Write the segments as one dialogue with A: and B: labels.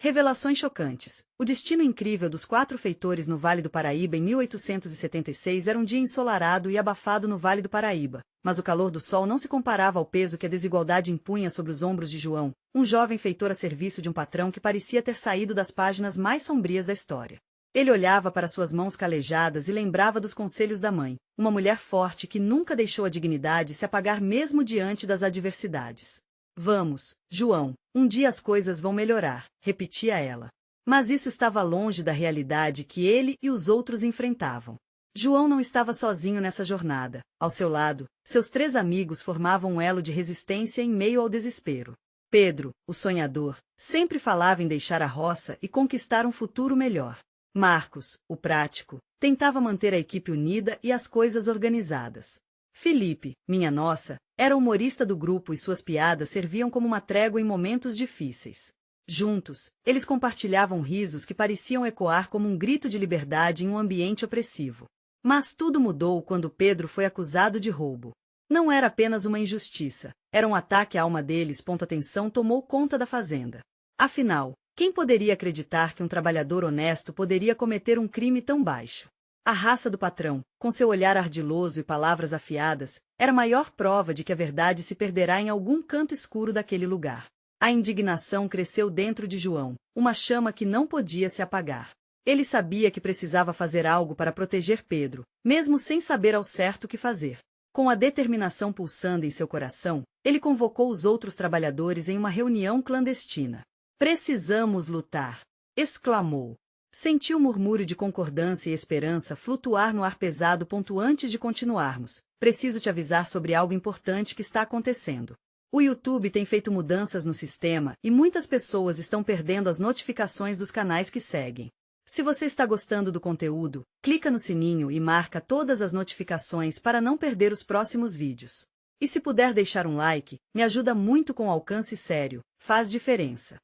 A: Revelações chocantes. O destino incrível dos 4 feitores no Vale do Paraíba em 1876 era um dia ensolarado e abafado no Vale do Paraíba, mas o calor do sol não se comparava ao peso que a desigualdade impunha sobre os ombros de João, um jovem feitor a serviço de um patrão que parecia ter saído das páginas mais sombrias da história. Ele olhava para suas mãos calejadas e lembrava dos conselhos da mãe, uma mulher forte que nunca deixou a dignidade se apagar mesmo diante das adversidades. Vamos, João, um dia as coisas vão melhorar, repetia ela. Mas isso estava longe da realidade que ele e os outros enfrentavam. João não estava sozinho nessa jornada. Ao seu lado, seus 3 amigos formavam um elo de resistência em meio ao desespero. Pedro, o sonhador, sempre falava em deixar a roça e conquistar um futuro melhor. Marcos, o prático, tentava manter a equipe unida e as coisas organizadas. Felipe, minha nossa, era o humorista do grupo e suas piadas serviam como uma trégua em momentos difíceis. Juntos, eles compartilhavam risos que pareciam ecoar como um grito de liberdade em um ambiente opressivo. Mas tudo mudou quando Pedro foi acusado de roubo. Não era apenas uma injustiça, era um ataque à alma deles. A tensão tomou conta da fazenda. Afinal, quem poderia acreditar que um trabalhador honesto poderia cometer um crime tão baixo? A raça do patrão, com seu olhar ardiloso e palavras afiadas, era a maior prova de que a verdade se perderá em algum canto escuro daquele lugar. A indignação cresceu dentro de João, uma chama que não podia se apagar. Ele sabia que precisava fazer algo para proteger Pedro, mesmo sem saber ao certo o que fazer. Com a determinação pulsando em seu coração, ele convocou os outros trabalhadores em uma reunião clandestina. "Precisamos lutar!" exclamou. Sentiu um murmúrio de concordância e esperança flutuar no ar pesado. Antes de continuarmos, preciso te avisar sobre algo importante que está acontecendo. O YouTube tem feito mudanças no sistema e muitas pessoas estão perdendo as notificações dos canais que seguem. Se você está gostando do conteúdo, clica no sininho e marca todas as notificações para não perder os próximos vídeos. E se puder deixar um like, me ajuda muito com alcance sério, faz diferença.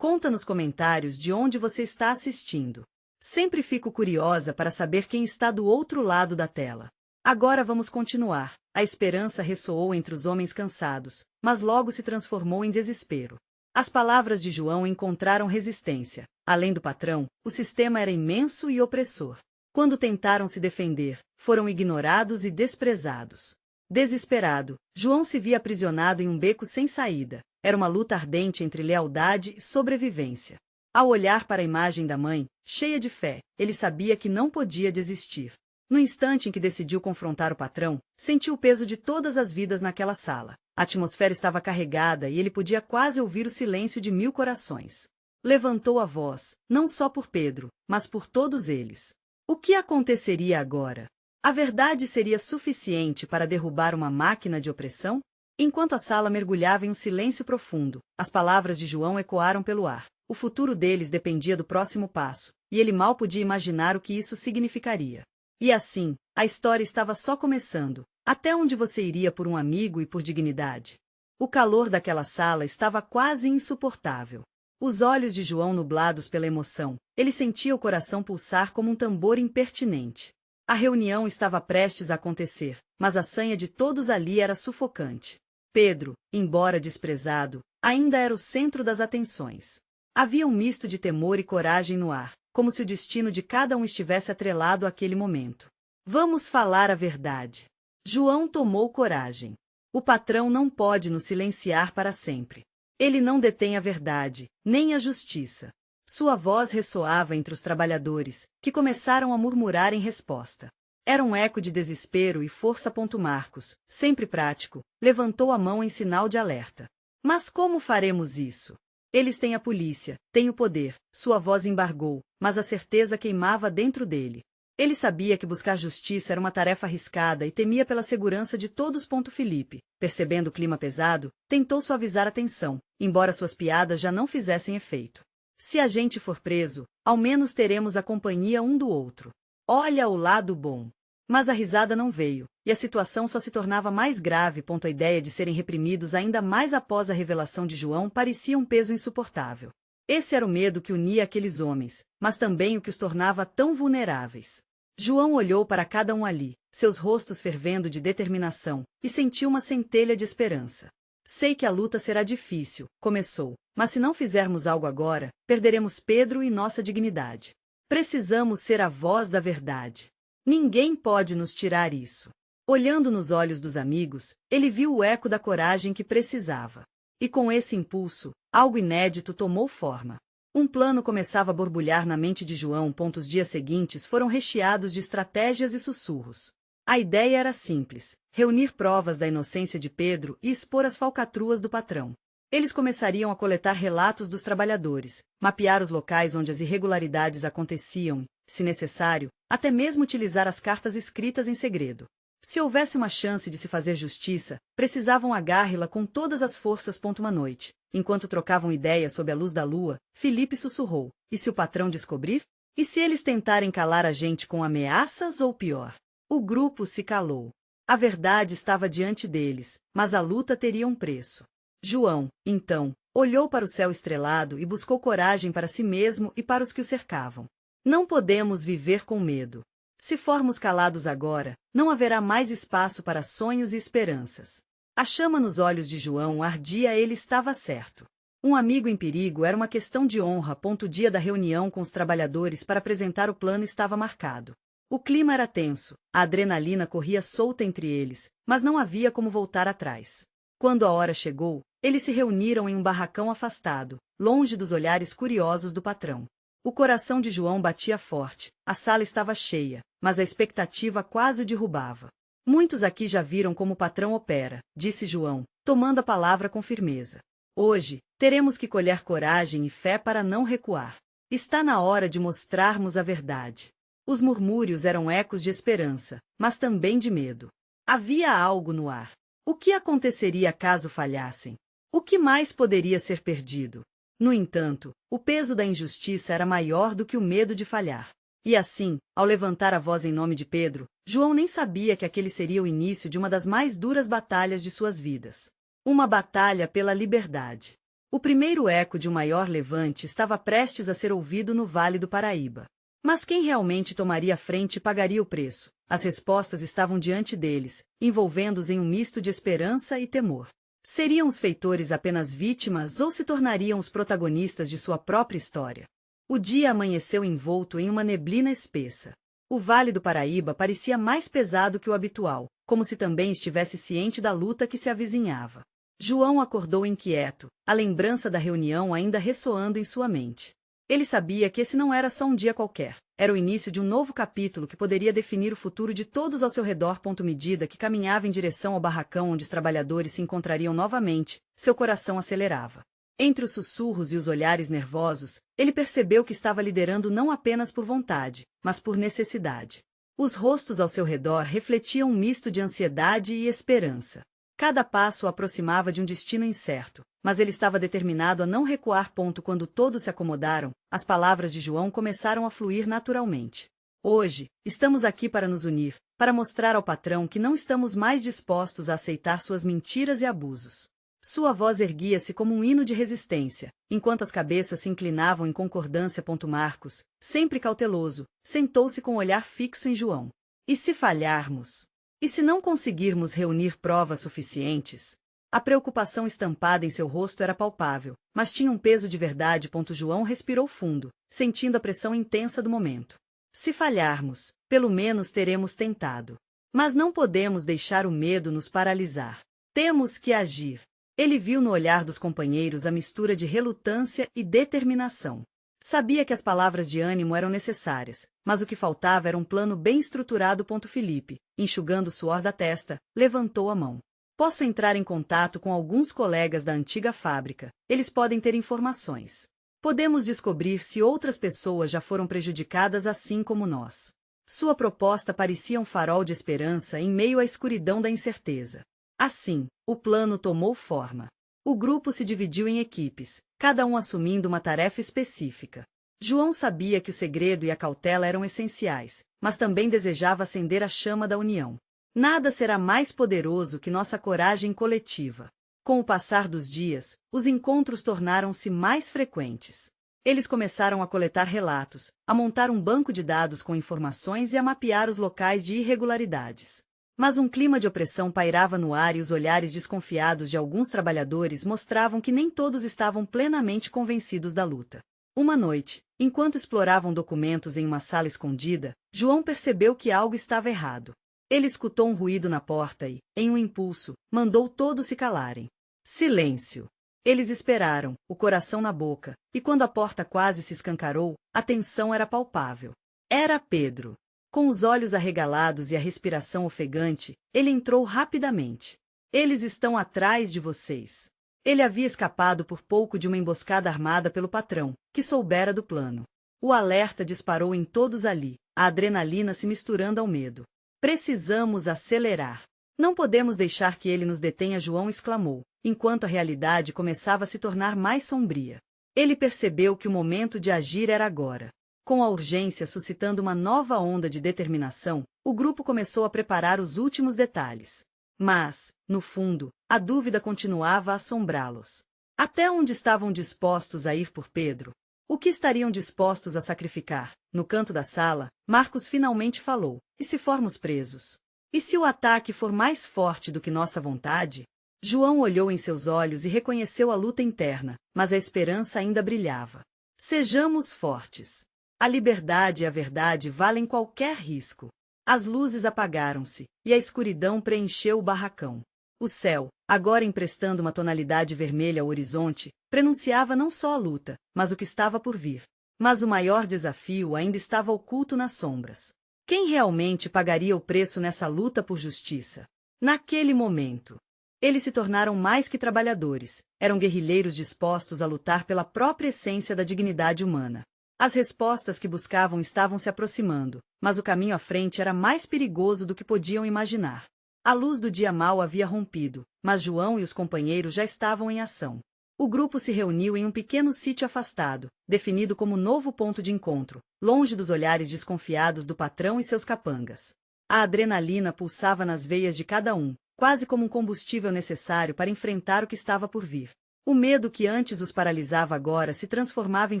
A: Conta nos comentários de onde você está assistindo. Sempre fico curiosa para saber quem está do outro lado da tela. Agora vamos continuar. A esperança ressoou entre os homens cansados, mas logo se transformou em desespero. As palavras de João encontraram resistência. Além do patrão, o sistema era imenso e opressor. Quando tentaram se defender, foram ignorados e desprezados. Desesperado, João se via aprisionado em um beco sem saída. Era uma luta ardente entre lealdade e sobrevivência. Ao olhar para a imagem da mãe, cheia de fé, ele sabia que não podia desistir. No instante em que decidiu confrontar o patrão, sentiu o peso de todas as vidas naquela sala. A atmosfera estava carregada e ele podia quase ouvir o silêncio de 1000 corações. Levantou a voz, não só por Pedro, mas por todos eles. O que aconteceria agora? A verdade seria suficiente para derrubar uma máquina de opressão? Enquanto a sala mergulhava em um silêncio profundo, as palavras de João ecoaram pelo ar. O futuro deles dependia do próximo passo, e ele mal podia imaginar o que isso significaria. E assim, a história estava só começando. Até onde você iria por um amigo e por dignidade? O calor daquela sala estava quase insuportável. Os olhos de João nublados pela emoção, ele sentia o coração pulsar como um tambor impertinente. A reunião estava prestes a acontecer, mas a sanha de todos ali era sufocante. Pedro, embora desprezado, ainda era o centro das atenções. Havia um misto de temor e coragem no ar, como se o destino de cada um estivesse atrelado àquele momento. Vamos falar a verdade. João tomou coragem. O patrão não pode nos silenciar para sempre. Ele não detém a verdade, nem a justiça. Sua voz ressoava entre os trabalhadores, que começaram a murmurar em resposta. Era um eco de desespero e força. Marcos, sempre prático, levantou a mão em sinal de alerta. Mas como faremos isso? Eles têm a polícia, têm o poder. Sua voz embargou, mas a certeza queimava dentro dele. Ele sabia que buscar justiça era uma tarefa arriscada e temia pela segurança de todos. Felipe, percebendo o clima pesado, tentou suavizar a tensão, embora suas piadas já não fizessem efeito. Se a gente for preso, ao menos teremos a companhia um do outro. Olha o lado bom. Mas a risada não veio, e a situação só se tornava mais grave. A ideia de serem reprimidos ainda mais após a revelação de João parecia um peso insuportável. Esse era o medo que unia aqueles homens, mas também o que os tornava tão vulneráveis. João olhou para cada um ali, seus rostos fervendo de determinação, e sentiu uma centelha de esperança. Sei que a luta será difícil, começou, mas se não fizermos algo agora, perderemos Pedro e nossa dignidade. Precisamos ser a voz da verdade. Ninguém pode nos tirar isso. Olhando nos olhos dos amigos, ele viu o eco da coragem que precisava. E com esse impulso, algo inédito tomou forma. Um plano começava a borbulhar na mente de João. Os dias seguintes foram recheados de estratégias e sussurros. A ideia era simples: reunir provas da inocência de Pedro e expor as falcatruas do patrão. Eles começariam a coletar relatos dos trabalhadores, mapear os locais onde as irregularidades aconteciam e, se necessário, até mesmo utilizar as cartas escritas em segredo. Se houvesse uma chance de se fazer justiça, precisavam agarrá-la com todas as forças. Uma noite, enquanto trocavam ideias sob a luz da lua, Felipe sussurrou: e se o patrão descobrir? E se eles tentarem calar a gente com ameaças ou pior? O grupo se calou. A verdade estava diante deles, mas a luta teria um preço. João, então, olhou para o céu estrelado e buscou coragem para si mesmo e para os que o cercavam. Não podemos viver com medo. Se formos calados agora, não haverá mais espaço para sonhos e esperanças. A chama nos olhos de João ardia. Ele estava certo. Um amigo em perigo era uma questão de honra. O dia da reunião com os trabalhadores para apresentar o plano estava marcado. O clima era tenso, a adrenalina corria solta entre eles, mas não havia como voltar atrás. Quando a hora chegou, eles se reuniram em um barracão afastado, longe dos olhares curiosos do patrão. O coração de João batia forte, a sala estava cheia, mas a expectativa quase o derrubava. Muitos aqui já viram como o patrão opera, disse João, tomando a palavra com firmeza. Hoje, teremos que colher coragem e fé para não recuar. Está na hora de mostrarmos a verdade. Os murmúrios eram ecos de esperança, mas também de medo. Havia algo no ar. O que aconteceria caso falhassem? O que mais poderia ser perdido? No entanto, o peso da injustiça era maior do que o medo de falhar. E assim, ao levantar a voz em nome de Pedro, João nem sabia que aquele seria o início de uma das mais duras batalhas de suas vidas. Uma batalha pela liberdade. O primeiro eco de um maior levante estava prestes a ser ouvido no Vale do Paraíba. Mas quem realmente tomaria a frente e pagaria o preço? As respostas estavam diante deles, envolvendo-os em um misto de esperança e temor. Seriam os feitores apenas vítimas ou se tornariam os protagonistas de sua própria história? O dia amanheceu envolto em uma neblina espessa. O Vale do Paraíba parecia mais pesado que o habitual, como se também estivesse ciente da luta que se avizinhava. João acordou inquieto, a lembrança da reunião ainda ressoando em sua mente. Ele sabia que esse não era só um dia qualquer, era o início de um novo capítulo que poderia definir o futuro de todos ao seu redor. À medida que caminhava em direção ao barracão onde os trabalhadores se encontrariam novamente, seu coração acelerava. Entre os sussurros e os olhares nervosos, ele percebeu que estava liderando não apenas por vontade, mas por necessidade. Os rostos ao seu redor refletiam um misto de ansiedade e esperança. Cada passo o aproximava de um destino incerto, mas ele estava determinado a não recuar. Quando todos se acomodaram, as palavras de João começaram a fluir naturalmente. Hoje, estamos aqui para nos unir, para mostrar ao patrão que não estamos mais dispostos a aceitar suas mentiras e abusos. Sua voz erguia-se como um hino de resistência, enquanto as cabeças se inclinavam em concordância. Marcos, sempre cauteloso, sentou-se com o olhar fixo em João. E se falharmos? E se não conseguirmos reunir provas suficientes? A preocupação estampada em seu rosto era palpável, mas tinha um peso de verdade. João respirou fundo, sentindo a pressão intensa do momento. Se falharmos, pelo menos teremos tentado. Mas não podemos deixar o medo nos paralisar. Temos que agir. Ele viu no olhar dos companheiros a mistura de relutância e determinação. Sabia que as palavras de ânimo eram necessárias, mas o que faltava era um plano bem estruturado. Felipe, enxugando o suor da testa, levantou a mão. Posso entrar em contato com alguns colegas da antiga fábrica, eles podem ter informações. Podemos descobrir se outras pessoas já foram prejudicadas assim como nós. Sua proposta parecia um farol de esperança em meio à escuridão da incerteza. Assim, o plano tomou forma. O grupo se dividiu em equipes, cada um assumindo uma tarefa específica. João sabia que o segredo e a cautela eram essenciais, mas também desejava acender a chama da união. Nada será mais poderoso que nossa coragem coletiva. Com o passar dos dias, os encontros tornaram-se mais frequentes. Eles começaram a coletar relatos, a montar um banco de dados com informações e a mapear os locais de irregularidades. Mas um clima de opressão pairava no ar e os olhares desconfiados de alguns trabalhadores mostravam que nem todos estavam plenamente convencidos da luta. Uma noite, enquanto exploravam documentos em uma sala escondida, João percebeu que algo estava errado. Ele escutou um ruído na porta e, em um impulso, mandou todos se calarem. Silêncio! Eles esperaram, o coração na boca, e quando a porta quase se escancarou, a tensão era palpável. Era Pedro. Com os olhos arregalados e a respiração ofegante, ele entrou rapidamente. Eles estão atrás de vocês. Ele havia escapado por pouco de uma emboscada armada pelo patrão, que soubera do plano. O alerta disparou em todos ali, a adrenalina se misturando ao medo. Precisamos acelerar. Não podemos deixar que ele nos detenha, João exclamou, enquanto a realidade começava a se tornar mais sombria. Ele percebeu que o momento de agir era agora. Com a urgência suscitando uma nova onda de determinação, o grupo começou a preparar os últimos detalhes. Mas, no fundo, a dúvida continuava a assombrá-los. Até onde estavam dispostos a ir por Pedro? O que estariam dispostos a sacrificar? No canto da sala, Marcos finalmente falou. E se formos presos? E se o ataque for mais forte do que nossa vontade? João olhou em seus olhos e reconheceu a luta interna, mas a esperança ainda brilhava. Sejamos fortes. A liberdade e a verdade valem qualquer risco. As luzes apagaram-se, e a escuridão preencheu o barracão. O céu, agora emprestando uma tonalidade vermelha ao horizonte, prenunciava não só a luta, mas o que estava por vir. Mas o maior desafio ainda estava oculto nas sombras. Quem realmente pagaria o preço nessa luta por justiça? Naquele momento, eles se tornaram mais que trabalhadores, eram guerrilheiros dispostos a lutar pela própria essência da dignidade humana. As respostas que buscavam estavam se aproximando, mas o caminho à frente era mais perigoso do que podiam imaginar. A luz do dia mal havia rompido, mas João e os companheiros já estavam em ação. O grupo se reuniu em um pequeno sítio afastado, definido como novo ponto de encontro, longe dos olhares desconfiados do patrão e seus capangas. A adrenalina pulsava nas veias de cada um, quase como um combustível necessário para enfrentar o que estava por vir. O medo que antes os paralisava agora se transformava em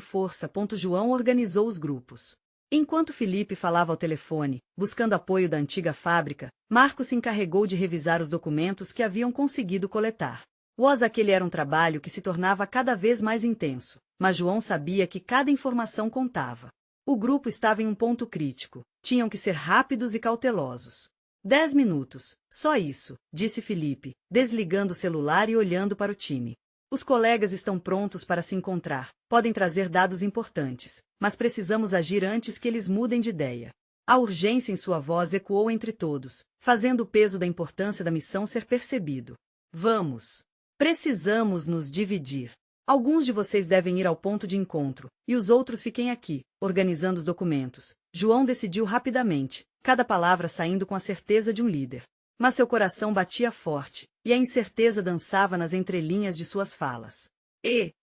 A: força. João organizou os grupos. Enquanto Felipe falava ao telefone, buscando apoio da antiga fábrica, Marcos se encarregou de revisar os documentos que haviam conseguido coletar. Aquele era um trabalho que se tornava cada vez mais intenso, mas João sabia que cada informação contava. O grupo estava em um ponto crítico. Tinham que ser rápidos e cautelosos. 10 minutos, só isso, disse Felipe, desligando o celular e olhando para o time. Os colegas estão prontos para se encontrar, podem trazer dados importantes, mas precisamos agir antes que eles mudem de ideia. A urgência em sua voz ecoou entre todos, fazendo o peso da importância da missão ser percebido. Vamos! Precisamos nos dividir. Alguns de vocês devem ir ao ponto de encontro, e os outros fiquem aqui, organizando os documentos. João decidiu rapidamente, cada palavra saindo com a certeza de um líder. Mas seu coração batia forte, e a incerteza dançava nas entrelinhas de suas falas.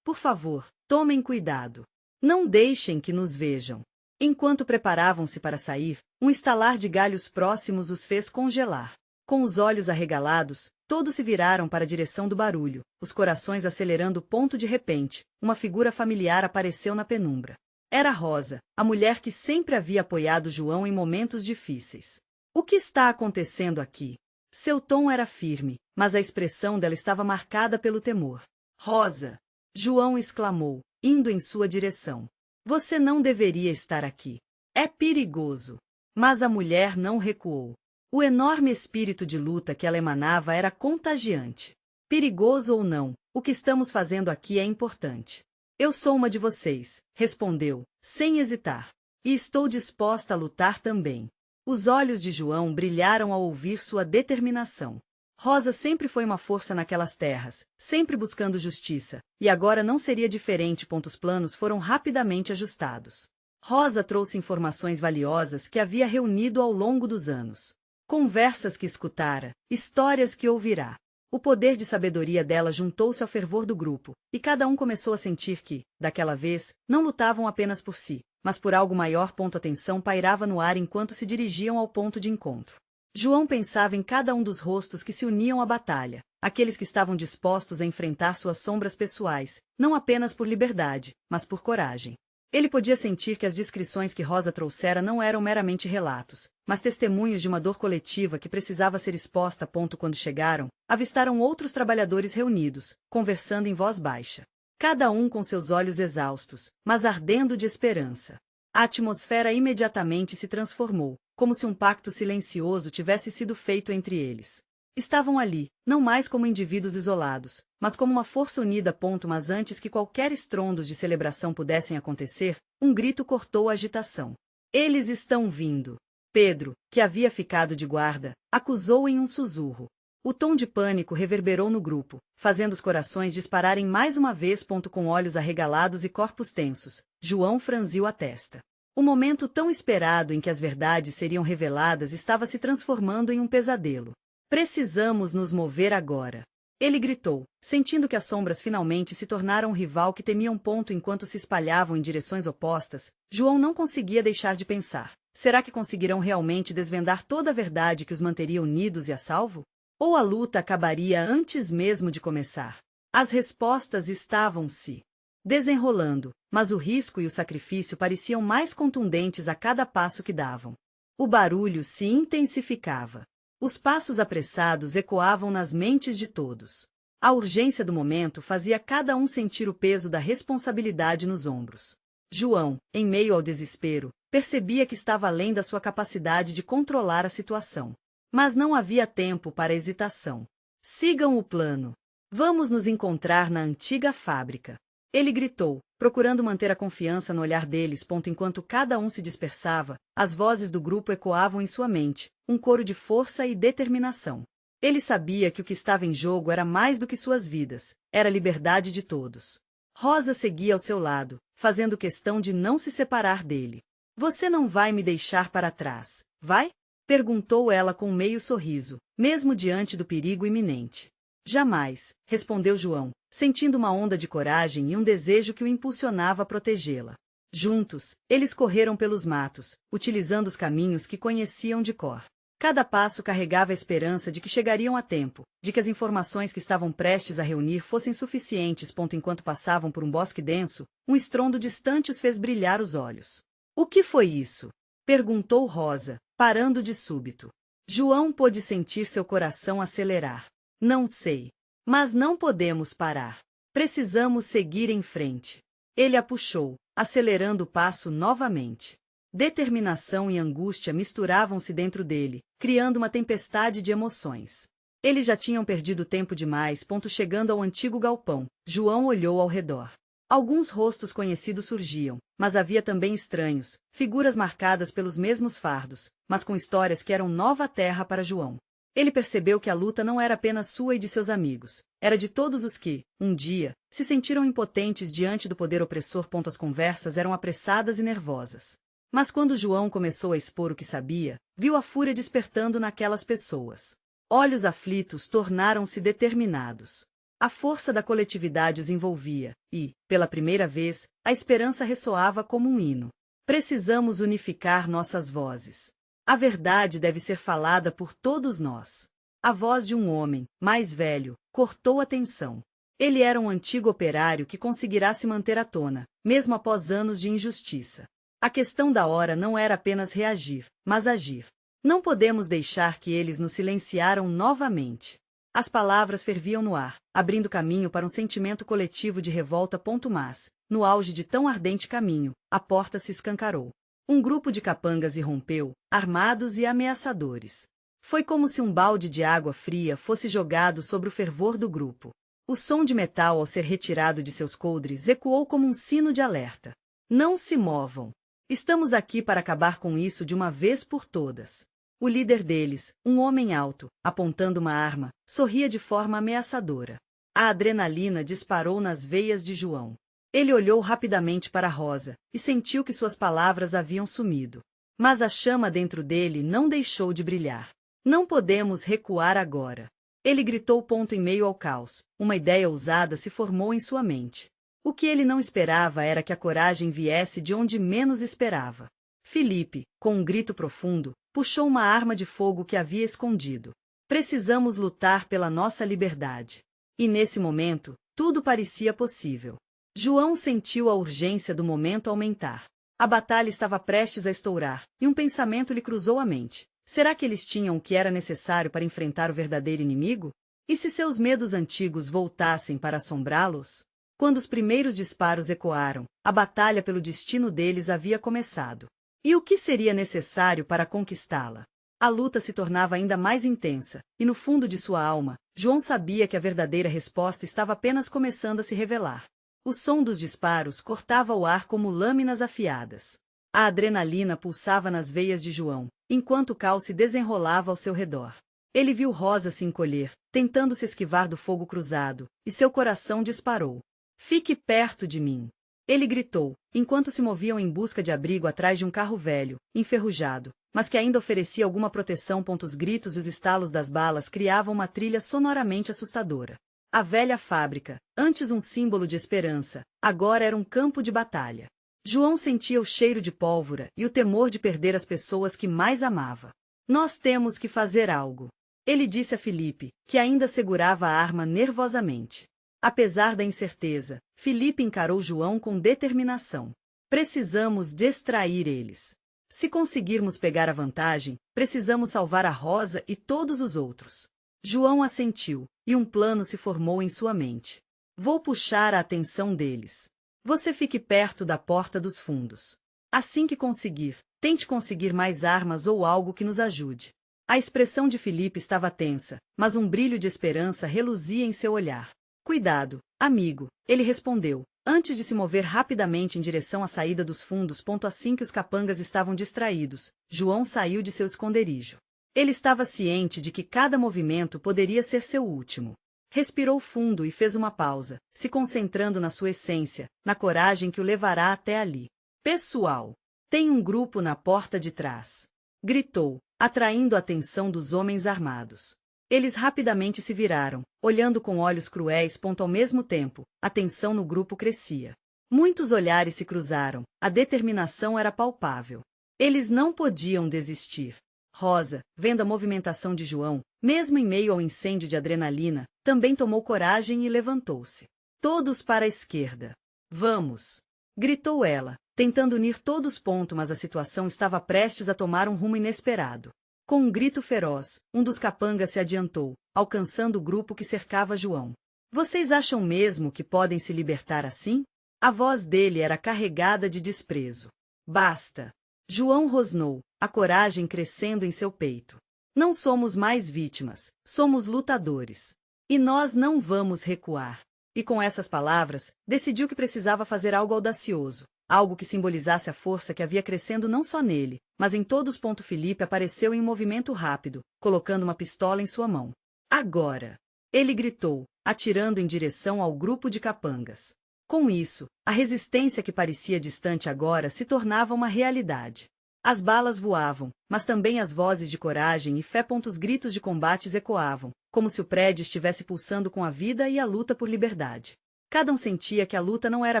A: Por favor, tomem cuidado. Não deixem que nos vejam. Enquanto preparavam-se para sair, um estalar de galhos próximos os fez congelar. Com os olhos arregalados, todos se viraram para a direção do barulho, os corações acelerando. De repente, uma figura familiar apareceu na penumbra. Era Rosa, a mulher que sempre havia apoiado João em momentos difíceis. O que está acontecendo aqui? Seu tom era firme, mas a expressão dela estava marcada pelo temor. Rosa! João exclamou, indo em sua direção. Você não deveria estar aqui. É perigoso. Mas a mulher não recuou. O enorme espírito de luta que ela emanava era contagiante. Perigoso ou não, o que estamos fazendo aqui é importante. Eu sou uma de vocês, respondeu, sem hesitar. E estou disposta a lutar também. Os olhos de João brilharam ao ouvir sua determinação. Rosa sempre foi uma força naquelas terras, sempre buscando justiça, e agora não seria diferente. Os planos foram rapidamente ajustados. Rosa trouxe informações valiosas que havia reunido ao longo dos anos. Conversas que escutara, histórias que ouvirá. O poder de sabedoria dela juntou-se ao fervor do grupo, e cada um começou a sentir que, daquela vez, não lutavam apenas por si, mas por algo maior. A tensão pairava no ar enquanto se dirigiam ao ponto de encontro. João pensava em cada um dos rostos que se uniam à batalha, aqueles que estavam dispostos a enfrentar suas sombras pessoais, não apenas por liberdade, mas por coragem. Ele podia sentir que as descrições que Rosa trouxera não eram meramente relatos, mas testemunhos de uma dor coletiva que precisava ser exposta. Quando chegaram, avistaram outros trabalhadores reunidos, conversando em voz baixa. Cada um com seus olhos exaustos, mas ardendo de esperança. A atmosfera imediatamente se transformou, como se um pacto silencioso tivesse sido feito entre eles. Estavam ali, não mais como indivíduos isolados, mas como uma força unida. Mas antes que qualquer estrondos de celebração pudessem acontecer, um grito cortou a agitação. Eles estão vindo! Pedro, que havia ficado de guarda, acusou em um sussurro. O tom de pânico reverberou no grupo, fazendo os corações dispararem mais uma vez. Com olhos arregalados e corpos tensos, João franziu a testa. O momento tão esperado em que as verdades seriam reveladas estava se transformando em um pesadelo. Precisamos nos mover agora. Ele gritou, sentindo que as sombras finalmente se tornaram um rival que temiam. Enquanto se espalhavam em direções opostas, João não conseguia deixar de pensar. Será que conseguirão realmente desvendar toda a verdade que os manteria unidos e a salvo? Ou a luta acabaria antes mesmo de começar? As respostas estavam se desenrolando, mas o risco e o sacrifício pareciam mais contundentes a cada passo que davam. O barulho se intensificava. Os passos apressados ecoavam nas mentes de todos. A urgência do momento fazia cada um sentir o peso da responsabilidade nos ombros. João, em meio ao desespero, percebia que estava além da sua capacidade de controlar a situação. Mas não havia tempo para hesitação. Sigam o plano. Vamos nos encontrar na antiga fábrica. Ele gritou, procurando manter a confiança no olhar deles. Enquanto cada um se dispersava, as vozes do grupo ecoavam em sua mente, um coro de força e determinação. Ele sabia que o que estava em jogo era mais do que suas vidas, era a liberdade de todos. Rosa seguia ao seu lado, fazendo questão de não se separar dele. Você não vai me deixar para trás, vai? Perguntou ela com um meio sorriso, mesmo diante do perigo iminente. Jamais, respondeu João, sentindo uma onda de coragem e um desejo que o impulsionava a protegê-la. Juntos, eles correram pelos matos, utilizando os caminhos que conheciam de cor. Cada passo carregava a esperança de que chegariam a tempo, de que as informações que estavam prestes a reunir fossem suficientes. Enquanto passavam por um bosque denso, um estrondo distante os fez brilhar os olhos. O que foi isso? Perguntou Rosa, parando de súbito. João pôde sentir seu coração acelerar. Não sei. Mas não podemos parar. Precisamos seguir em frente. Ele a puxou, acelerando o passo novamente. Determinação e angústia misturavam-se dentro dele, criando uma tempestade de emoções. Eles já tinham perdido tempo demais. Chegando ao antigo galpão, João olhou ao redor. Alguns rostos conhecidos surgiam, mas havia também estranhos, figuras marcadas pelos mesmos fardos, mas com histórias que eram nova terra para João. Ele percebeu que a luta não era apenas sua e de seus amigos, era de todos os que, um dia, se sentiram impotentes diante do poder opressor. As conversas eram apressadas e nervosas. Mas quando João começou a expor o que sabia, viu a fúria despertando naquelas pessoas. Olhos aflitos tornaram-se determinados. A força da coletividade os envolvia, e, pela primeira vez, a esperança ressoava como um hino. Precisamos unificar nossas vozes. A verdade deve ser falada por todos nós. A voz de um homem, mais velho, cortou a tensão. Ele era um antigo operário que conseguirá se manter à tona, mesmo após anos de injustiça. A questão da hora não era apenas reagir, mas agir. Não podemos deixar que eles nos silenciaram novamente. As palavras ferviam no ar, abrindo caminho para um sentimento coletivo de revolta. Mas, no auge de tão ardente caminho, a porta se escancarou. Um grupo de capangas irrompeu, armados e ameaçadores. Foi como se um balde de água fria fosse jogado sobre o fervor do grupo. O som de metal ao ser retirado de seus coldres ecoou como um sino de alerta. Não se movam. Estamos aqui para acabar com isso de uma vez por todas. O líder deles, um homem alto, apontando uma arma, sorria de forma ameaçadora. A adrenalina disparou nas veias de João. Ele olhou rapidamente para Rosa, e sentiu que suas palavras haviam sumido. Mas a chama dentro dele não deixou de brilhar. Não podemos recuar agora. Ele gritou. Em meio ao caos, uma ideia ousada se formou em sua mente. O que ele não esperava era que a coragem viesse de onde menos esperava. Felipe, com um grito profundo, puxou uma arma de fogo que havia escondido. Precisamos lutar pela nossa liberdade. E nesse momento, tudo parecia possível. João sentiu a urgência do momento aumentar. A batalha estava prestes a estourar, e um pensamento lhe cruzou a mente. Será que eles tinham o que era necessário para enfrentar o verdadeiro inimigo? E se seus medos antigos voltassem para assombrá-los? Quando os primeiros disparos ecoaram, a batalha pelo destino deles havia começado. E o que seria necessário para conquistá-la? A luta se tornava ainda mais intensa, e no fundo de sua alma, João sabia que a verdadeira resposta estava apenas começando a se revelar. O som dos disparos cortava o ar como lâminas afiadas. A adrenalina pulsava nas veias de João, enquanto o caos se desenrolava ao seu redor. Ele viu Rosa se encolher, tentando se esquivar do fogo cruzado, e seu coração disparou. "Fique perto de mim!" Ele gritou, enquanto se moviam em busca de abrigo atrás de um carro velho, enferrujado, mas que ainda oferecia alguma proteção. Os gritos e os estalos das balas criavam uma trilha sonoramente assustadora. A velha fábrica, antes um símbolo de esperança, agora era um campo de batalha. João sentia o cheiro de pólvora e o temor de perder as pessoas que mais amava. "Nós temos que fazer algo", ele disse a Felipe, que ainda segurava a arma nervosamente. Apesar da incerteza, Felipe encarou João com determinação. "Precisamos distrair eles. Se conseguirmos pegar a vantagem, precisamos salvar a Rosa e todos os outros." João assentiu, e um plano se formou em sua mente. "Vou puxar a atenção deles. Você fique perto da porta dos fundos. Assim que conseguir, tente conseguir mais armas ou algo que nos ajude." A expressão de Felipe estava tensa, mas um brilho de esperança reluzia em seu olhar. "Cuidado, amigo", ele respondeu, antes de se mover rapidamente em direção à saída dos fundos. Assim que os capangas estavam distraídos, João saiu de seu esconderijo. Ele estava ciente de que cada movimento poderia ser seu último. Respirou fundo e fez uma pausa, se concentrando na sua essência, na coragem que o levará até ali. "Pessoal, tem um grupo na porta de trás", gritou, atraindo a atenção dos homens armados. Eles rapidamente se viraram, olhando com olhos cruéis. Ao mesmo tempo, a tensão no grupo crescia. Muitos olhares se cruzaram, a determinação era palpável. Eles não podiam desistir. Rosa, vendo a movimentação de João, mesmo em meio ao incêndio de adrenalina, também tomou coragem e levantou-se. "Todos para a esquerda. Vamos!" gritou ela, tentando unir todos. Mas a situação estava prestes a tomar um rumo inesperado. Com um grito feroz, um dos capangas se adiantou, alcançando o grupo que cercava João. "Vocês acham mesmo que podem se libertar assim?" A voz dele era carregada de desprezo. "Basta!" João rosnou, a coragem crescendo em seu peito. "Não somos mais vítimas, somos lutadores. E nós não vamos recuar." E com essas palavras, decidiu que precisava fazer algo audacioso, algo que simbolizasse a força que havia crescendo não só nele, mas em todos. Felipe apareceu em um movimento rápido, colocando uma pistola em sua mão. "Agora!" ele gritou, atirando em direção ao grupo de capangas. Com isso, a resistência que parecia distante agora se tornava uma realidade. As balas voavam, mas também as vozes de coragem e fé. Os gritos de combates ecoavam, como se o prédio estivesse pulsando com a vida e a luta por liberdade. Cada um sentia que a luta não era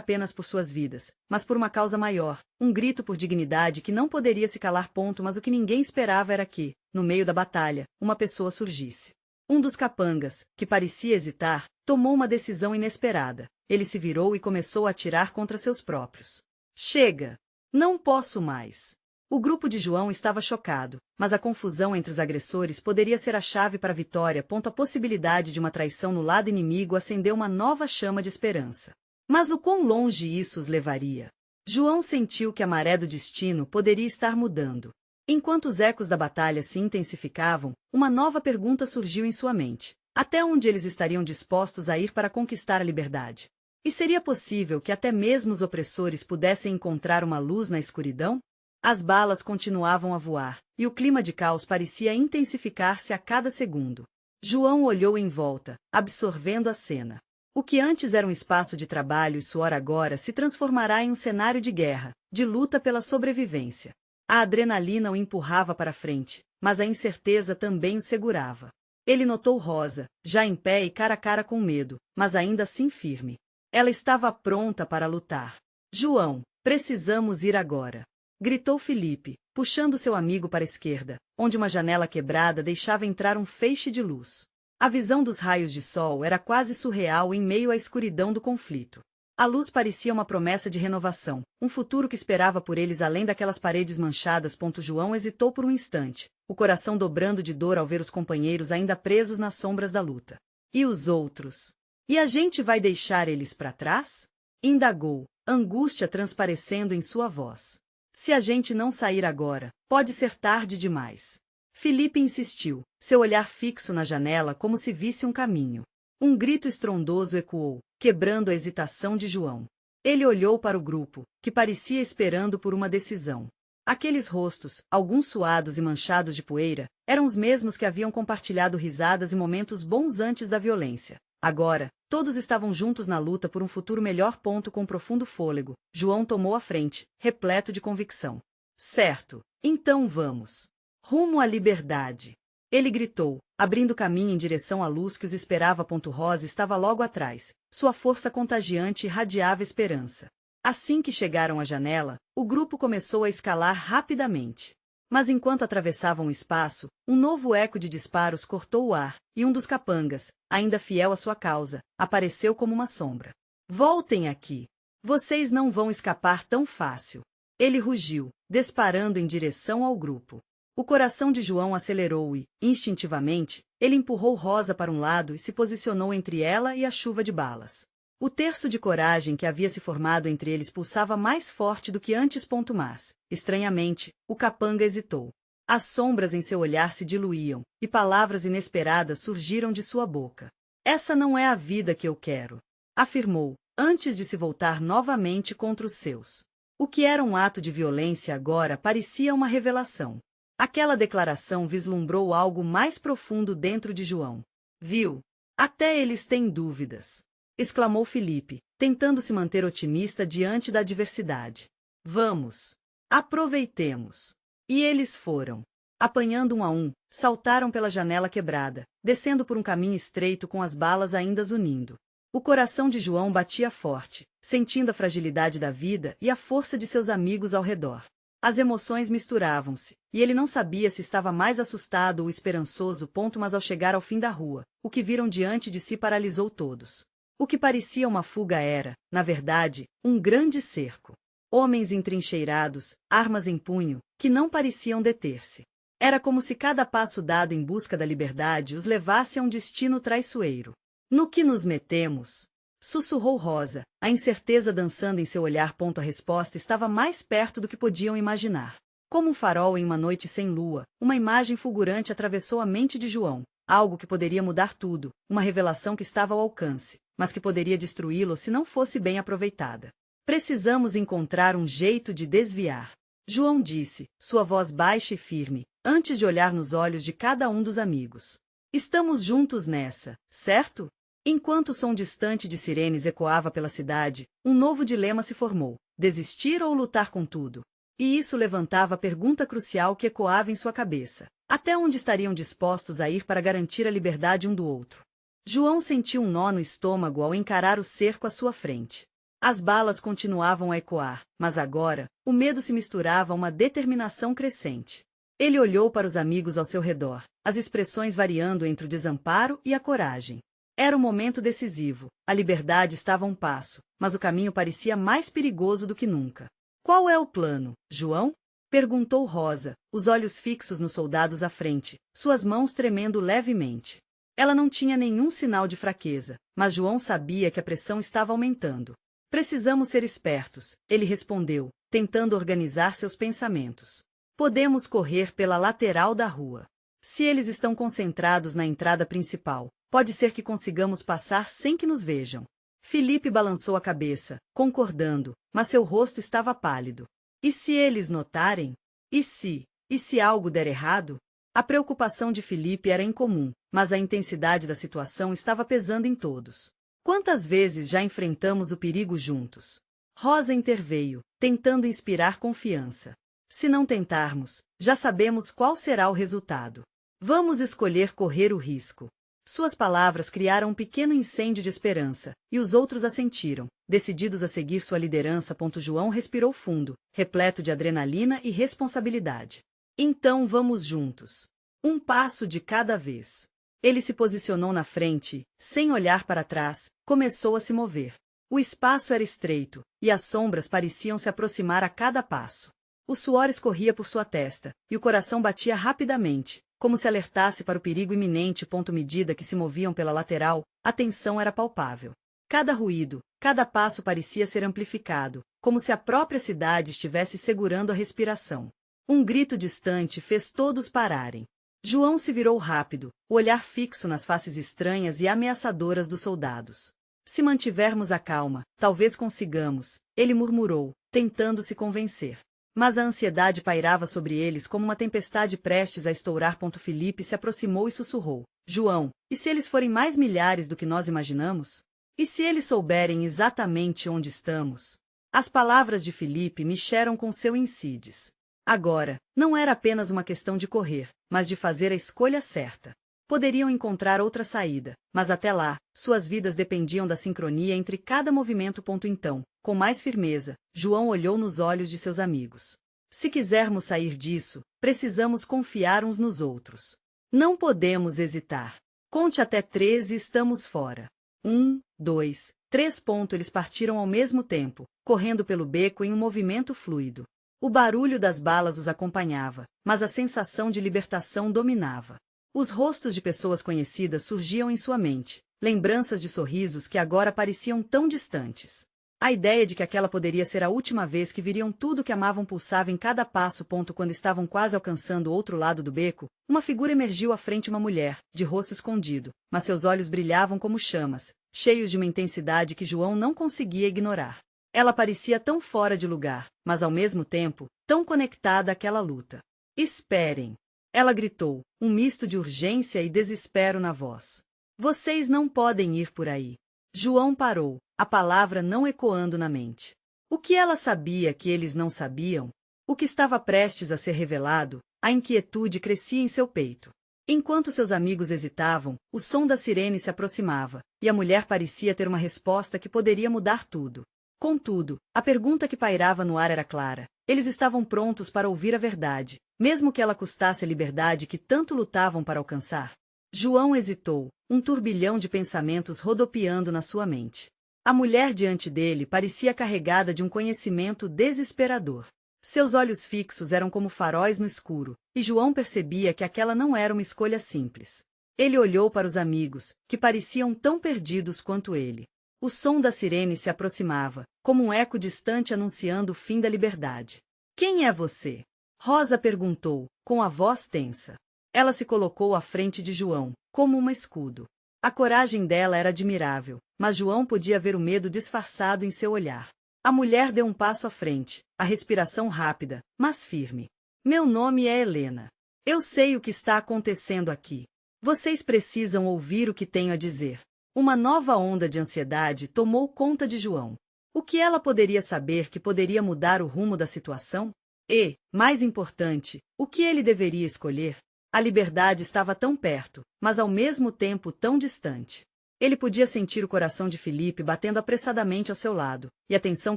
A: apenas por suas vidas, mas por uma causa maior, um grito por dignidade que não poderia se calar. Mas o que ninguém esperava era que, no meio da batalha, uma pessoa surgisse. Um dos capangas, que parecia hesitar, tomou uma decisão inesperada. Ele se virou e começou a atirar contra seus próprios. "Chega! Não posso mais!" O grupo de João estava chocado, mas a confusão entre os agressores poderia ser a chave para a vitória. A possibilidade de uma traição no lado inimigo acendeu uma nova chama de esperança. Mas o quão longe isso os levaria? João sentiu que a maré do destino poderia estar mudando. Enquanto os ecos da batalha se intensificavam, uma nova pergunta surgiu em sua mente. Até onde eles estariam dispostos a ir para conquistar a liberdade? E seria possível que até mesmo os opressores pudessem encontrar uma luz na escuridão? As balas continuavam a voar, e o clima de caos parecia intensificar-se a cada segundo. João olhou em volta, absorvendo a cena. O que antes era um espaço de trabalho e suor agora se transformará em um cenário de guerra, de luta pela sobrevivência. A adrenalina o empurrava para frente, mas a incerteza também o segurava. Ele notou Rosa, já em pé e cara a cara com medo, mas ainda assim firme. Ela estava pronta para lutar. "João, precisamos ir agora!" gritou Felipe, puxando seu amigo para a esquerda, onde uma janela quebrada deixava entrar um feixe de luz. A visão dos raios de sol era quase surreal em meio à escuridão do conflito. A luz parecia uma promessa de renovação, um futuro que esperava por eles além daquelas paredes manchadas. João hesitou por um instante, o coração dobrando de dor ao ver os companheiros ainda presos nas sombras da luta. E os outros? E a gente vai deixar eles para trás? Indagou, angústia transparecendo em sua voz. Se a gente não sair agora, pode ser tarde demais. Felipe insistiu, seu olhar fixo na janela como se visse um caminho. Um grito estrondoso ecoou, quebrando a hesitação de João. Ele olhou para o grupo, que parecia esperando por uma decisão. Aqueles rostos, alguns suados e manchados de poeira, eram os mesmos que haviam compartilhado risadas e momentos bons antes da violência. Agora, todos estavam juntos na luta por um futuro melhor. Com profundo fôlego, João tomou a frente, repleto de convicção. Certo, então vamos. Rumo à liberdade. Ele gritou, abrindo caminho em direção à luz que os esperava. Rosa estava logo atrás, sua força contagiante irradiava esperança. Assim que chegaram à janela, o grupo começou a escalar rapidamente. Mas enquanto atravessavam o espaço, um novo eco de disparos cortou o ar, e um dos capangas, ainda fiel à sua causa, apareceu como uma sombra. Voltem aqui! Vocês não vão escapar tão fácil. Ele rugiu, disparando em direção ao grupo. O coração de João acelerou e, instintivamente, ele empurrou Rosa para um lado e se posicionou entre ela e a chuva de balas. O terço de coragem que havia se formado entre eles pulsava mais forte do que antes. Mas, estranhamente, o capanga hesitou. As sombras em seu olhar se diluíam, e palavras inesperadas surgiram de sua boca. Essa não é a vida que eu quero, afirmou, antes de se voltar novamente contra os seus. O que era um ato de violência agora parecia uma revelação. Aquela declaração vislumbrou algo mais profundo dentro de João. Viu? Até eles têm dúvidas, exclamou Felipe, tentando se manter otimista diante da adversidade. Vamos! Aproveitemos! E eles foram. Apanhando um a um, saltaram pela janela quebrada, descendo por um caminho estreito com as balas ainda zunindo. O coração de João batia forte, sentindo a fragilidade da vida e a força de seus amigos ao redor. As emoções misturavam-se, e ele não sabia se estava mais assustado ou esperançoso. Mas ao chegar ao fim da rua, o que viram diante de si paralisou todos. O que parecia uma fuga era, na verdade, um grande cerco. Homens entrincheirados, armas em punho, que não pareciam deter-se. Era como se cada passo dado em busca da liberdade os levasse a um destino traiçoeiro. No que nos metemos? Sussurrou Rosa, a incerteza dançando em seu olhar. A resposta estava mais perto do que podiam imaginar. Como um farol em uma noite sem lua, uma imagem fulgurante atravessou a mente de João, algo que poderia mudar tudo, uma revelação que estava ao alcance, mas que poderia destruí-lo se não fosse bem aproveitada. Precisamos encontrar um jeito de desviar, João disse, sua voz baixa e firme, antes de olhar nos olhos de cada um dos amigos. Estamos juntos nessa, certo? Enquanto o som distante de sirenes ecoava pela cidade, um novo dilema se formou: desistir ou lutar com tudo? E isso levantava a pergunta crucial que ecoava em sua cabeça: até onde estariam dispostos a ir para garantir a liberdade um do outro? João sentiu um nó no estômago ao encarar o cerco à sua frente. As balas continuavam a ecoar, mas agora, o medo se misturava a uma determinação crescente. Ele olhou para os amigos ao seu redor, as expressões variando entre o desamparo e a coragem. Era um momento decisivo, a liberdade estava a um passo, mas o caminho parecia mais perigoso do que nunca. Qual é o plano, João? Perguntou Rosa, os olhos fixos nos soldados à frente, suas mãos tremendo levemente. Ela não tinha nenhum sinal de fraqueza, mas João sabia que a pressão estava aumentando. Precisamos ser espertos, ele respondeu, tentando organizar seus pensamentos. Podemos correr pela lateral da rua. Se eles estão concentrados na entrada principal, pode ser que consigamos passar sem que nos vejam. Felipe balançou a cabeça, concordando, mas seu rosto estava pálido. E se eles notarem? E se algo der errado? A preocupação de Felipe era incomum, mas a intensidade da situação estava pesando em todos. Quantas vezes já enfrentamos o perigo juntos? Rosa interveio, tentando inspirar confiança. Se não tentarmos, já sabemos qual será o resultado. Vamos escolher correr o risco. Suas palavras criaram um pequeno incêndio de esperança, e os outros assentiram, decididos a seguir sua liderança. João respirou fundo, repleto de adrenalina e responsabilidade. Então vamos juntos. Um passo de cada vez. Ele se posicionou na frente, sem olhar para trás, começou a se mover. O espaço era estreito, e as sombras pareciam se aproximar a cada passo. O suor escorria por sua testa, e o coração batia rapidamente, como se alertasse para o perigo iminente. À medida que se moviam pela lateral, a tensão era palpável. Cada ruído, cada passo parecia ser amplificado, como se a própria cidade estivesse segurando a respiração. Um grito distante fez todos pararem. João se virou rápido, o olhar fixo nas faces estranhas e ameaçadoras dos soldados. Se mantivermos a calma, talvez consigamos, ele murmurou, tentando se convencer. Mas a ansiedade pairava sobre eles como uma tempestade prestes a estourar. Filipe se aproximou e sussurrou: João, e se eles forem mais milhares do que nós imaginamos? E se eles souberem exatamente onde estamos? As palavras de Filipe mexeram com seu Insides. Agora, não era apenas uma questão de correr, mas de fazer a escolha certa. Poderiam encontrar outra saída, mas até lá, suas vidas dependiam da sincronia entre cada movimento. Então, com mais firmeza, João olhou nos olhos de seus amigos. Se quisermos sair disso, precisamos confiar uns nos outros. Não podemos hesitar. Conte até 3 e estamos fora. 1, 2, 3. Eles partiram ao mesmo tempo, correndo pelo beco em um movimento fluido. O barulho das balas os acompanhava, mas a sensação de libertação dominava. Os rostos de pessoas conhecidas surgiam em sua mente, lembranças de sorrisos que agora pareciam tão distantes. A ideia de que aquela poderia ser a última vez que viriam tudo que amavam pulsava em cada passo. Quando estavam quase alcançando o outro lado do beco, uma figura emergiu à frente, uma mulher, de rosto escondido, mas seus olhos brilhavam como chamas, cheios de uma intensidade que João não conseguia ignorar. Ela parecia tão fora de lugar, mas ao mesmo tempo, tão conectada àquela luta. Esperem! Ela gritou, um misto de urgência e desespero na voz. Vocês não podem ir por aí. João parou, a palavra não ecoando na mente. O que ela sabia que eles não sabiam? O que estava prestes a ser revelado? A inquietude crescia em seu peito. Enquanto seus amigos hesitavam, o som da sirene se aproximava, e a mulher parecia ter uma resposta que poderia mudar tudo. Contudo, a pergunta que pairava no ar era clara. Eles estavam prontos para ouvir a verdade, mesmo que ela custasse a liberdade que tanto lutavam para alcançar. João hesitou, um turbilhão de pensamentos rodopiando na sua mente. A mulher diante dele parecia carregada de um conhecimento desesperador. Seus olhos fixos eram como faróis no escuro, e João percebia que aquela não era uma escolha simples. Ele olhou para os amigos, que pareciam tão perdidos quanto ele. O som da sirene se aproximava, como um eco distante anunciando o fim da liberdade. Quem é você? Rosa perguntou, com a voz tensa. Ela se colocou à frente de João, como um escudo. A coragem dela era admirável, mas João podia ver o medo disfarçado em seu olhar. A mulher deu um passo à frente, a respiração rápida, mas firme. Meu nome é Helena. Eu sei o que está acontecendo aqui. Vocês precisam ouvir o que tenho a dizer. Uma nova onda de ansiedade tomou conta de João. O que ela poderia saber que poderia mudar o rumo da situação? E, mais importante, o que ele deveria escolher? A liberdade estava tão perto, mas ao mesmo tempo tão distante. Ele podia sentir o coração de Filipe batendo apressadamente ao seu lado, e a tensão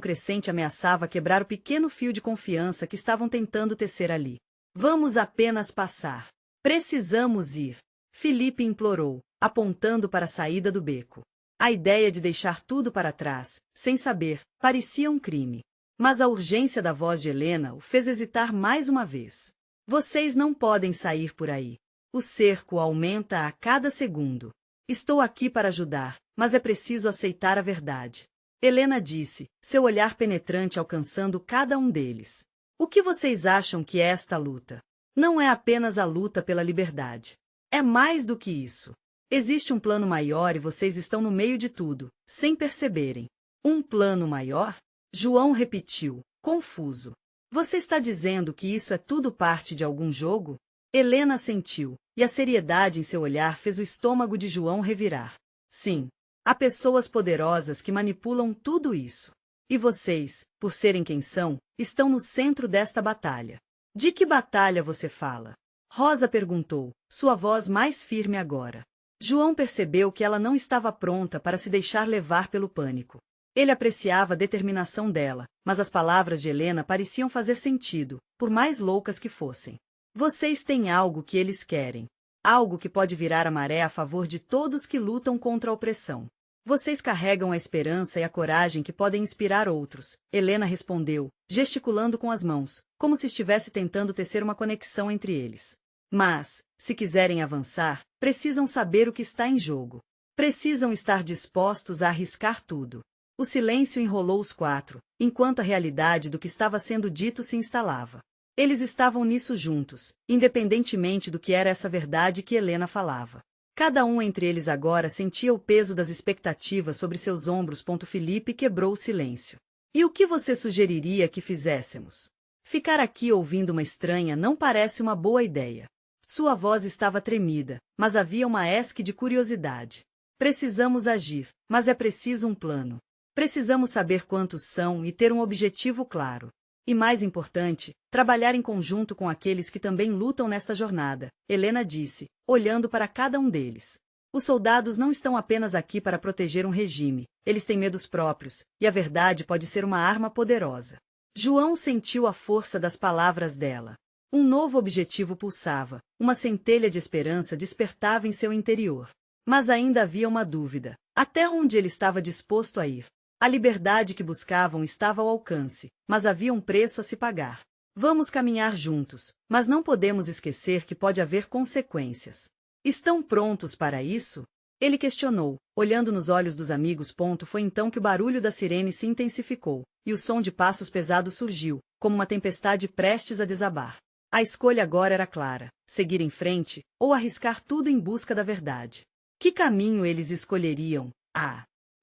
A: crescente ameaçava quebrar o pequeno fio de confiança que estavam tentando tecer ali. Vamos apenas passar. Precisamos ir. Filipe implorou, apontando para a saída do beco. A ideia de deixar tudo para trás, sem saber, parecia um crime. Mas a urgência da voz de Helena o fez hesitar mais uma vez. Vocês não podem sair por aí. O cerco aumenta a cada segundo. Estou aqui para ajudar, mas é preciso aceitar a verdade. Helena disse, seu olhar penetrante alcançando cada um deles. O que vocês acham que é esta luta? Não é apenas a luta pela liberdade. É mais do que isso. Existe um plano maior e vocês estão no meio de tudo, sem perceberem. Um plano maior? João repetiu, confuso. Você está dizendo que isso é tudo parte de algum jogo? Helena assentiu, e a seriedade em seu olhar fez o estômago de João revirar. Sim, há pessoas poderosas que manipulam tudo isso. E vocês, por serem quem são, estão no centro desta batalha. De que batalha você fala? Rosa perguntou, sua voz mais firme agora. João percebeu que ela não estava pronta para se deixar levar pelo pânico. Ele apreciava a determinação dela, mas as palavras de Helena pareciam fazer sentido, por mais loucas que fossem. Vocês têm algo que eles querem. Algo que pode virar a maré a favor de todos que lutam contra a opressão. Vocês carregam a esperança e a coragem que podem inspirar outros, Helena respondeu, gesticulando com as mãos, como se estivesse tentando tecer uma conexão entre eles. Mas, se quiserem avançar, precisam saber o que está em jogo. Precisam estar dispostos a arriscar tudo. O silêncio enrolou os quatro, enquanto a realidade do que estava sendo dito se instalava. Eles estavam nisso juntos, independentemente do que era essa verdade que Helena falava. Cada um entre eles agora sentia o peso das expectativas sobre seus ombros. Felipe quebrou o silêncio. E o que você sugeriria que fizéssemos? Ficar aqui ouvindo uma estranha não parece uma boa ideia. Sua voz estava tremida, mas havia uma esque de curiosidade. Precisamos agir, mas é preciso um plano. Precisamos saber quantos são e ter um objetivo claro. E mais importante, trabalhar em conjunto com aqueles que também lutam nesta jornada, Helena disse, olhando para cada um deles. Os soldados não estão apenas aqui para proteger um regime, eles têm medos próprios, e a verdade pode ser uma arma poderosa. João sentiu a força das palavras dela. Um novo objetivo pulsava, uma centelha de esperança despertava em seu interior. Mas ainda havia uma dúvida, até onde ele estava disposto a ir. A liberdade que buscavam estava ao alcance, mas havia um preço a se pagar. Vamos caminhar juntos, mas não podemos esquecer que pode haver consequências. Estão prontos para isso? Ele questionou, olhando nos olhos dos amigos. Foi então que o barulho da sirene se intensificou, e o som de passos pesados surgiu, como uma tempestade prestes a desabar. A escolha agora era clara, seguir em frente, ou arriscar tudo em busca da verdade. Que caminho eles escolheriam?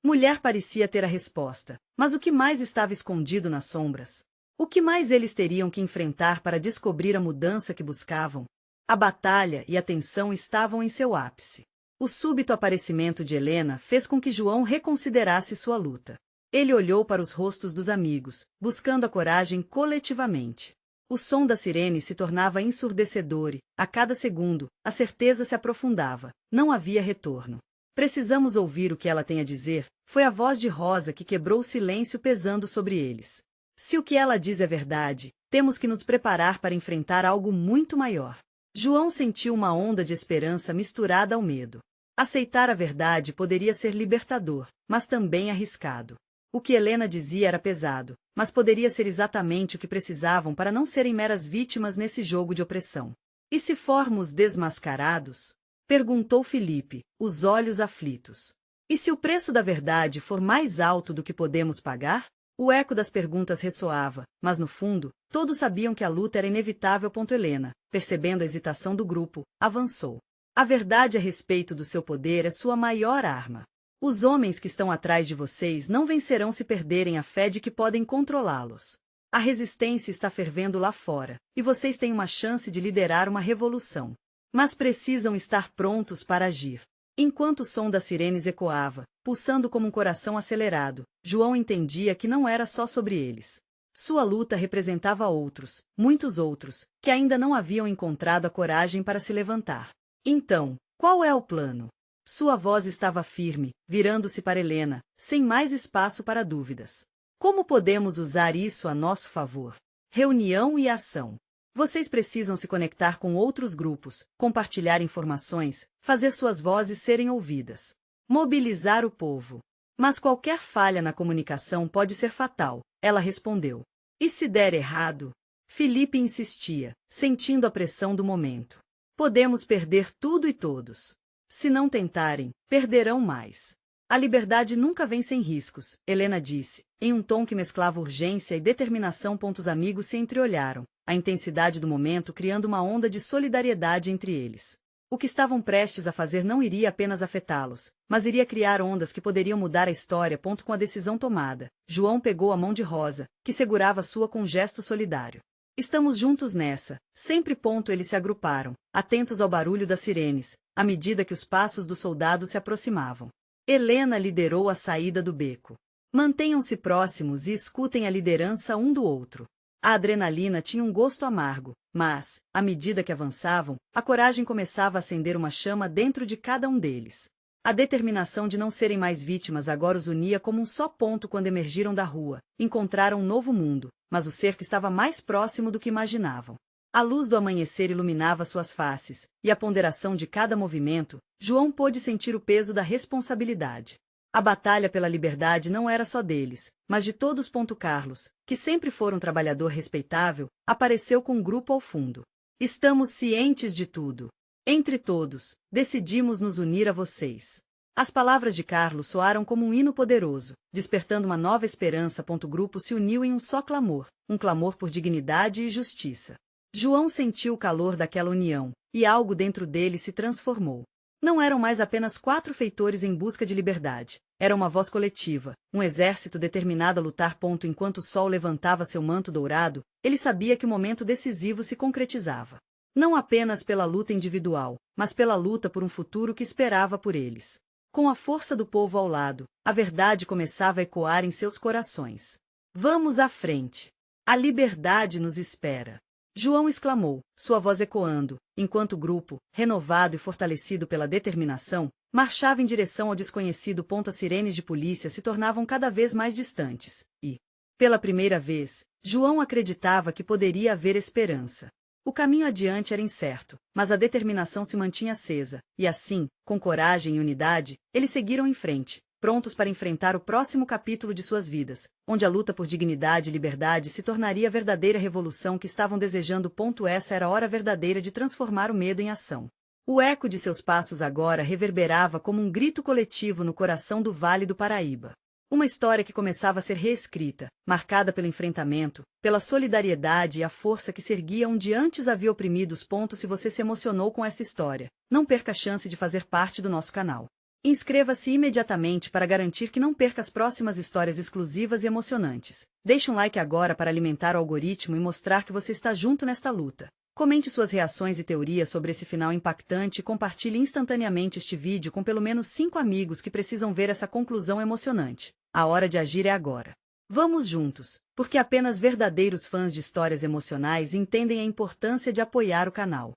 A: Mulher parecia ter a resposta, mas o que mais estava escondido nas sombras? O que mais eles teriam que enfrentar para descobrir a mudança que buscavam? A batalha e a tensão estavam em seu ápice. O súbito aparecimento de Helena fez com que João reconsiderasse sua luta. Ele olhou para os rostos dos amigos, buscando a coragem coletivamente. O som da sirene se tornava ensurdecedor e, a cada segundo, a certeza se aprofundava. Não havia retorno. Precisamos ouvir o que ela tem a dizer, foi a voz de Rosa que quebrou o silêncio pesando sobre eles. Se o que ela diz é verdade, temos que nos preparar para enfrentar algo muito maior. João sentiu uma onda de esperança misturada ao medo. Aceitar a verdade poderia ser libertador, mas também arriscado. O que Helena dizia era pesado, mas poderia ser exatamente o que precisavam para não serem meras vítimas nesse jogo de opressão. E se formos desmascarados? Perguntou Felipe, os olhos aflitos. E se o preço da verdade for mais alto do que podemos pagar? O eco das perguntas ressoava, mas no fundo, todos sabiam que a luta era inevitável. Helena, percebendo a hesitação do grupo, avançou. A verdade a respeito do seu poder é sua maior arma. Os homens que estão atrás de vocês não vencerão se perderem a fé de que podem controlá-los. A resistência está fervendo lá fora, e vocês têm uma chance de liderar uma revolução. Mas precisam estar prontos para agir. Enquanto o som das sirenes ecoava, pulsando como um coração acelerado, João entendia que não era só sobre eles. Sua luta representava outros, muitos outros, que ainda não haviam encontrado a coragem para se levantar. Então, qual é o plano? Sua voz estava firme, virando-se para Helena, sem mais espaço para dúvidas. Como podemos usar isso a nosso favor? Reunião e ação. Vocês precisam se conectar com outros grupos, compartilhar informações, fazer suas vozes serem ouvidas. Mobilizar o povo. Mas qualquer falha na comunicação pode ser fatal, ela respondeu. E se der errado? Felipe insistia, sentindo a pressão do momento. Podemos perder tudo e todos. Se não tentarem, perderão mais. A liberdade nunca vem sem riscos, Helena disse, em um tom que mesclava urgência e determinação. Os amigos se entreolharam, a intensidade do momento criando uma onda de solidariedade entre eles. O que estavam prestes a fazer não iria apenas afetá-los, mas iria criar ondas que poderiam mudar a história. Com a decisão tomada, João pegou a mão de Rosa, que segurava a sua com um gesto solidário. Estamos juntos nessa, sempre. Eles se agruparam, atentos ao barulho das sirenes, à medida que os passos dos soldados se aproximavam. Helena liderou a saída do beco. Mantenham-se próximos e escutem a liderança um do outro. A adrenalina tinha um gosto amargo, mas, à medida que avançavam, a coragem começava a acender uma chama dentro de cada um deles. A determinação de não serem mais vítimas agora os unia como um só ponto. Quando emergiram da rua, encontraram um novo mundo, mas o cerco estava mais próximo do que imaginavam. A luz do amanhecer iluminava suas faces, e a ponderação de cada movimento, João pôde sentir o peso da responsabilidade. A batalha pela liberdade não era só deles, mas de todos. Carlos, que sempre foi um trabalhador respeitável, apareceu com um grupo ao fundo. Estamos cientes de tudo. Entre todos, decidimos nos unir a vocês. As palavras de Carlos soaram como um hino poderoso, despertando uma nova esperança. O grupo se uniu em um só clamor, um clamor por dignidade e justiça. João sentiu o calor daquela união, e algo dentro dele se transformou. Não eram mais apenas 4 feitores em busca de liberdade. Era uma voz coletiva, um exército determinado a lutar. Enquanto o sol levantava seu manto dourado, ele sabia que o momento decisivo se concretizava. Não apenas pela luta individual, mas pela luta por um futuro que esperava por eles. Com a força do povo ao lado, a verdade começava a ecoar em seus corações. Vamos à frente. A liberdade nos espera. João exclamou, sua voz ecoando, enquanto o grupo, renovado e fortalecido pela determinação, marchava em direção ao desconhecido. As sirenes de polícia se tornavam cada vez mais distantes, e, pela primeira vez, João acreditava que poderia haver esperança. O caminho adiante era incerto, mas a determinação se mantinha acesa, e assim, com coragem e unidade, eles seguiram em frente, prontos para enfrentar o próximo capítulo de suas vidas, onde a luta por dignidade e liberdade se tornaria a verdadeira revolução que estavam desejando. Essa era a hora verdadeira de transformar o medo em ação. O eco de seus passos agora reverberava como um grito coletivo no coração do Vale do Paraíba. Uma história que começava a ser reescrita, marcada pelo enfrentamento, pela solidariedade e a força que se erguia onde antes havia oprimidos. Se você se emocionou com esta história, não perca a chance de fazer parte do nosso canal. Inscreva-se imediatamente para garantir que não perca as próximas histórias exclusivas e emocionantes. Deixe um like agora para alimentar o algoritmo e mostrar que você está junto nesta luta. Comente suas reações e teorias sobre esse final impactante e compartilhe instantaneamente este vídeo com pelo menos 5 amigos que precisam ver essa conclusão emocionante. A hora de agir é agora. Vamos juntos, porque apenas verdadeiros fãs de histórias emocionais entendem a importância de apoiar o canal.